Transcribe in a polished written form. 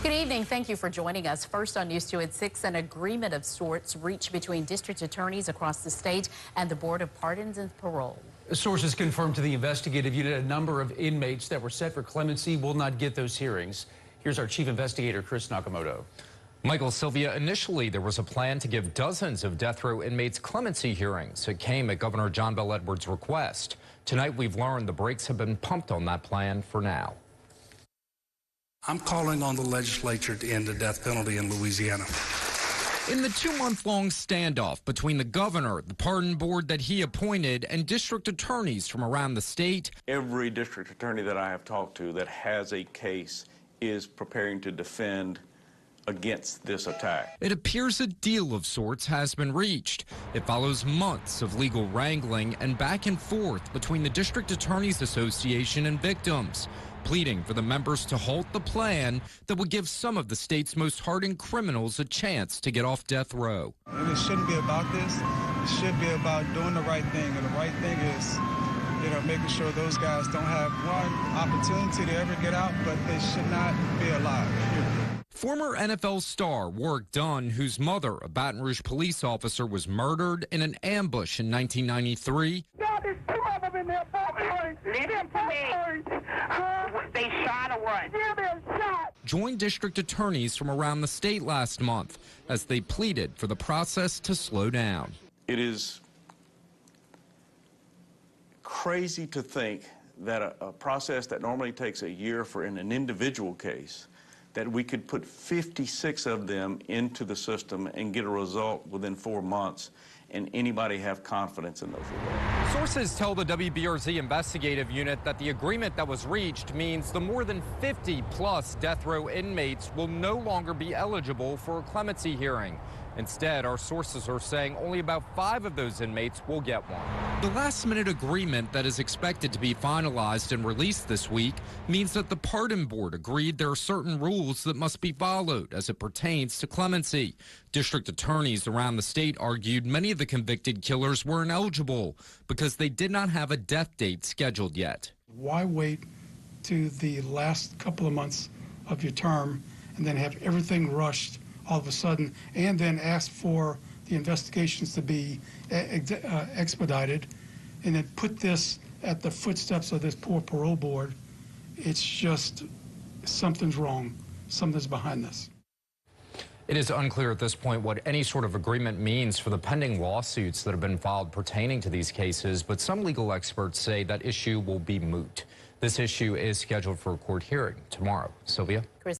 Good evening. Thank you for joining us. First on News 2 at 6, an agreement of sorts reached between district attorneys across the state and the Board of Pardons and Parole. Sources confirmed to the investigative unit a number of inmates that were set for clemency will not get those hearings. Here's our chief investigator, Chris Nakamoto. Michael, Sylvia, initially there was a plan to give dozens of death row inmates clemency hearings. It came at Governor John Bel Edwards' request. Tonight we've learned the brakes have been pumped on that plan for now. I'm calling on the legislature to end the death penalty in Louisiana. In the 2-month-long standoff between the governor, the pardon board that he appointed, and district attorneys from around the state, every district attorney that I have talked to that has a case is preparing to defend against this attack. It appears a deal of sorts has been reached. It follows months of legal wrangling and back and forth between the District Attorneys Association and victims, pleading for the members to halt the plan that would give some of the state's most hardened criminals a chance to get off death row. And it shouldn't be about this. It should be about doing the right thing. And the right thing is, making sure those guys don't have one opportunity to ever get out, but they should not be alive. Former NFL star Warwick Dunn, whose mother, a Baton Rouge police officer, was murdered in an ambush in 1993. No, there's two of them in there. Listen to me. They shot or what? Yeah, they're shot. Joined district attorneys from around the state last month as they pleaded for the process to slow down. It is crazy to think that a process that normally takes a year for an individual case, that we could put 56 of them into the system and get a result within 4 months, and anybody have confidence in those results. Sources tell the WBRZ Investigative Unit that the agreement that was reached means the more than 50-plus death row inmates will no longer be eligible for a clemency hearing. Instead, our sources are saying only about 5 of those inmates will get one. The last-minute agreement that is expected to be finalized and released this week means that the pardon board agreed there are certain rules that must be followed as it pertains to clemency. District attorneys around the state argued many of the convicted killers were ineligible because they did not have a death date scheduled yet. Why wait to the last couple of months of your term and then have everything rushed all of a sudden, and then ask for the investigations to be expedited, and then put this at the footsteps of this poor parole board? It's just, something's wrong. Something's behind this. It is unclear at this point what any sort of agreement means for the pending lawsuits that have been filed pertaining to these cases, but some legal experts say that issue will be moot. This issue is scheduled for a court hearing tomorrow. Sylvia?